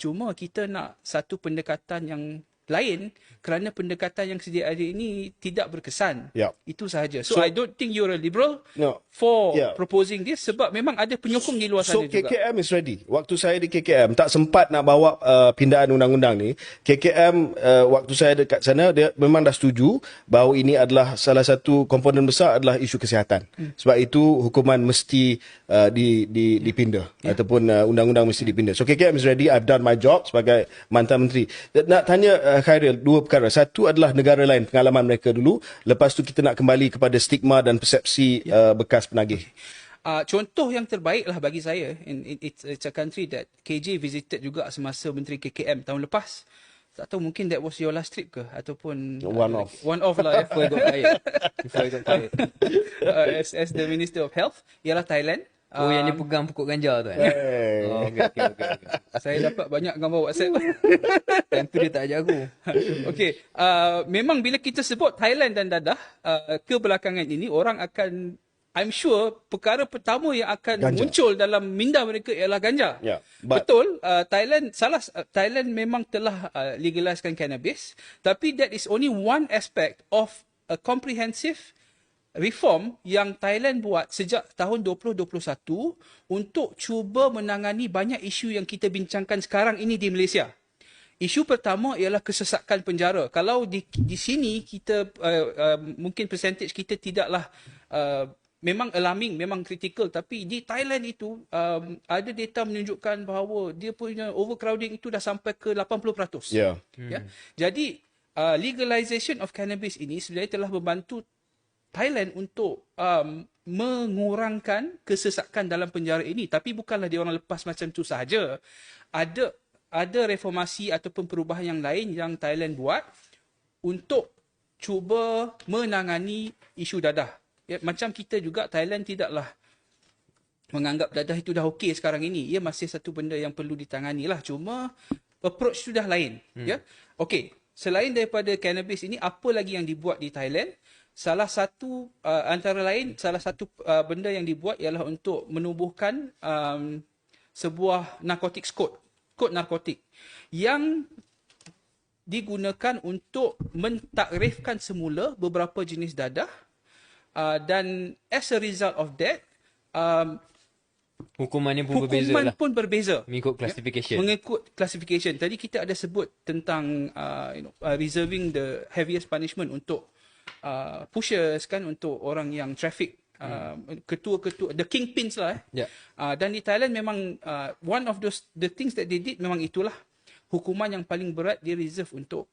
Cuma kita nak satu pendekatan yang lain kerana pendekatan yang sedia ada ini tidak berkesan. Itu sahaja. So I don't think you're a liberal for proposing this sebab memang ada penyokong di luar sana juga. So KKM is ready. Waktu saya di KKM tak sempat nak bawa pindaan undang-undang ni. KKM waktu saya dekat sana dia memang dah setuju bahawa ini adalah salah satu komponen besar adalah isu kesihatan. Sebab itu hukuman mesti dipindah ataupun undang-undang mesti dipindah. So KKM is ready. I've done my job sebagai mantan menteri. Nak tanya Khairil dua perkara. Satu adalah negara lain, pengalaman mereka dulu. Lepas tu kita nak kembali kepada stigma dan persepsi bekas penagih. Contoh yang terbaik lah bagi saya, it's a country that KJ visited juga semasa Menteri KKM tahun lepas. Tak tahu mungkin that was your last trip ke ataupun one off lah before I got fired. As the Minister of Health ialah Thailand. Yang dia pegang pokok ganja tu kan? Okay. Saya dapat banyak gambar WhatsApp. Time tu dia tak ajak aku. Okay. Memang bila kita sebut Thailand dan dadah, kebelakangan ini orang akan, I'm sure perkara pertama yang akan muncul dalam minda mereka ialah ganja. Betul, Thailand memang telah legalisekan cannabis, tapi that is only one aspect of a comprehensive reform yang Thailand buat sejak tahun 2021 untuk cuba menangani banyak isu yang kita bincangkan sekarang ini di Malaysia. Isu pertama ialah kesesakan penjara. Kalau di sini kita mungkin percentage kita tidaklah memang alarming, memang critical, tapi di Thailand itu ada data menunjukkan bahawa dia punya overcrowding itu dah sampai ke 80%. Jadi legalization of cannabis ini sebenarnya telah membantu Thailand untuk mengurangkan kesesakan dalam penjara ini. Tapi bukanlah dia orang lepas macam tu sahaja. Ada reformasi ataupun perubahan yang lain yang Thailand buat untuk cuba menangani isu dadah. Macam kita juga, Thailand tidaklah menganggap dadah itu dah okey sekarang ini. Ia masih satu benda yang perlu ditangani lah. Cuma approach sudah lain. Okey, selain daripada cannabis ini, apa lagi yang dibuat di Thailand? Salah satu benda yang dibuat ialah untuk menubuhkan sebuah narcotics code narkotik yang digunakan untuk mentakrifkan semula beberapa jenis dadah, dan as a result of that hukuman pun berbeza mengikut classification. Mengikut classification. Tadi kita ada sebut tentang reserving the heaviest punishment untuk pushers kan, untuk orang yang traffic, ketua-ketua, the kingpins lah. Dan di Thailand memang one of the things that they did memang itulah, hukuman yang paling berat dia reserve untuk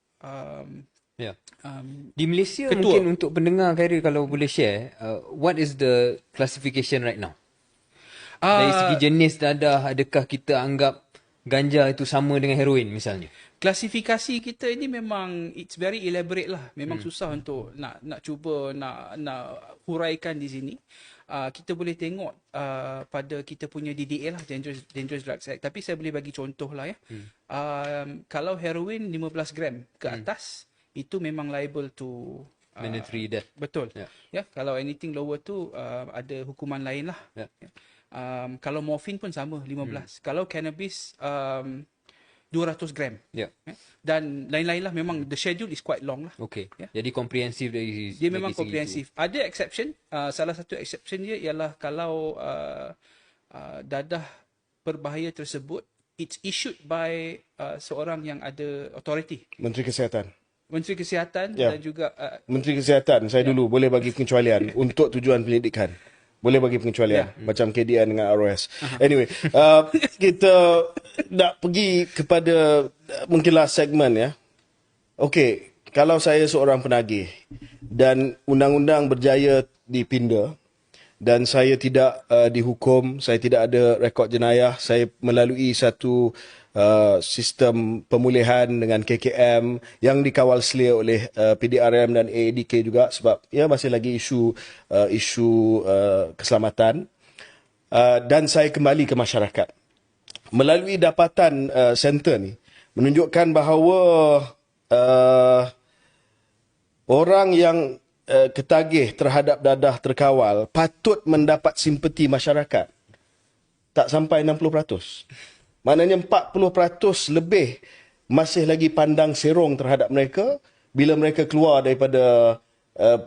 di Malaysia ketua. Mungkin untuk pendengar Khairil kalau boleh share, what is the classification right now? Dari segi jenis dadah, adakah kita anggap ganja itu sama dengan heroin misalnya? Klasifikasi kita ini memang it's very elaborate lah. Memang susah untuk nak cuba nak huraikan di sini. Kita boleh tengok pada kita punya DDA lah, Dangerous Drugs Act. Tapi saya boleh bagi contoh lah ya. Kalau heroin 15 gram ke atas, itu memang liable to mandatory death. Betul. Kalau anything lower tu ada hukuman lain lah. Kalau morfin pun sama 15. Kalau cannabis 200 gram. Dan lain-lain lah. Memang the schedule is quite long lah. Jadi komprehensif dari dia memang komprehensif. Ada exception. Salah satu exception dia ialah kalau dadah berbahaya tersebut it's issued by seorang yang ada authority. Menteri Kesihatan dan juga Menteri Kesihatan saya dulu boleh bagi pengecualian untuk tujuan penyelidikan. Boleh bagi pengecualian macam KDN dengan ROS. Anyway, kita nak pergi kepada mungkinlah segmen ya. Okey, kalau saya seorang penagih dan undang-undang berjaya dipinda dan saya tidak dihukum, saya tidak ada rekod jenayah, saya melalui satu sistem pemulihan dengan KKM yang dikawal selia oleh PDRM dan AADK juga, sebab ya masih lagi isu keselamatan, dan saya kembali ke masyarakat melalui dapatan center ni menunjukkan bahawa orang yang ketagih terhadap dadah terkawal patut mendapat simpati masyarakat tak sampai 60%. Maknanya 40% lebih masih lagi pandang serong terhadap mereka bila mereka keluar daripada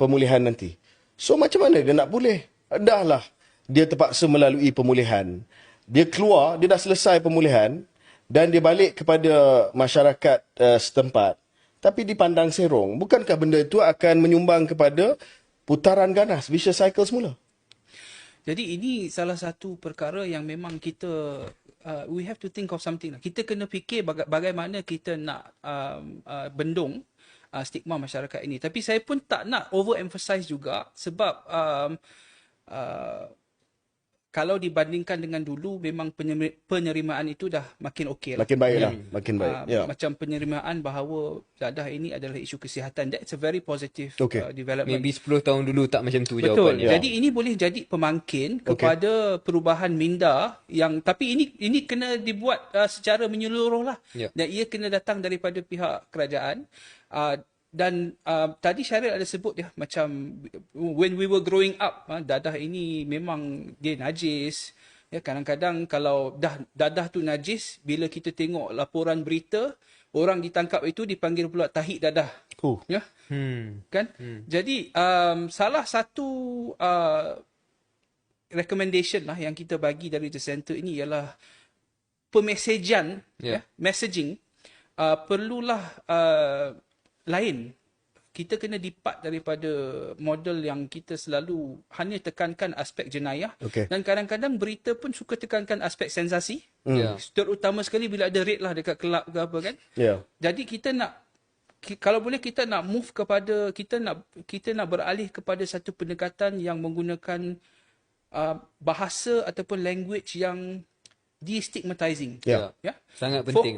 pemulihan nanti. So macam mana dia nak pulih? Dah lah dia terpaksa melalui pemulihan. Dia keluar, dia dah selesai pemulihan dan dia balik kepada masyarakat setempat. Tapi dipandang serong. Bukankah benda itu akan menyumbang kepada putaran ganas, vicious cycle semula? Jadi ini salah satu perkara yang memang kita we have to think of something. Kita kena fikir bagaimana kita nak bendung stigma masyarakat ini. Tapi saya pun tak nak overemphasize juga sebab kalau dibandingkan dengan dulu memang penerimaan itu dah makin okey lah. Makin baik lah. Makin baik. Macam penerimaan bahawa dadah ini adalah isu kesihatan. That's a very positive development. Maybe 10 tahun dulu tak macam tu Betul. jawapannya. Jadi ini boleh jadi pemangkin kepada perubahan minda yang tapi ini kena dibuat secara menyeluruh lah. Dan ia kena datang daripada pihak kerajaan. Dan tadi Syaril ada sebut ya macam when we were growing up dadah ini memang dia najis ya, kadang-kadang kalau dadah tu najis, bila kita tengok laporan berita orang ditangkap itu dipanggil pula tahi dadah ya kan. Jadi salah satu recommendation lah yang kita bagi dari The Centre ini ialah pemesejan messaging perlulah lain. Kita kena dipart daripada model yang kita selalu hanya tekankan aspek jenayah dan kadang-kadang berita pun suka tekankan aspek sensasi. Terutama sekali bila ada raid lah dekat kelab ke apa kan. Jadi kita nak, kalau boleh kita nak move kepada kita nak beralih kepada satu pendekatan yang menggunakan bahasa ataupun language yang destigmatizing. Sangat penting.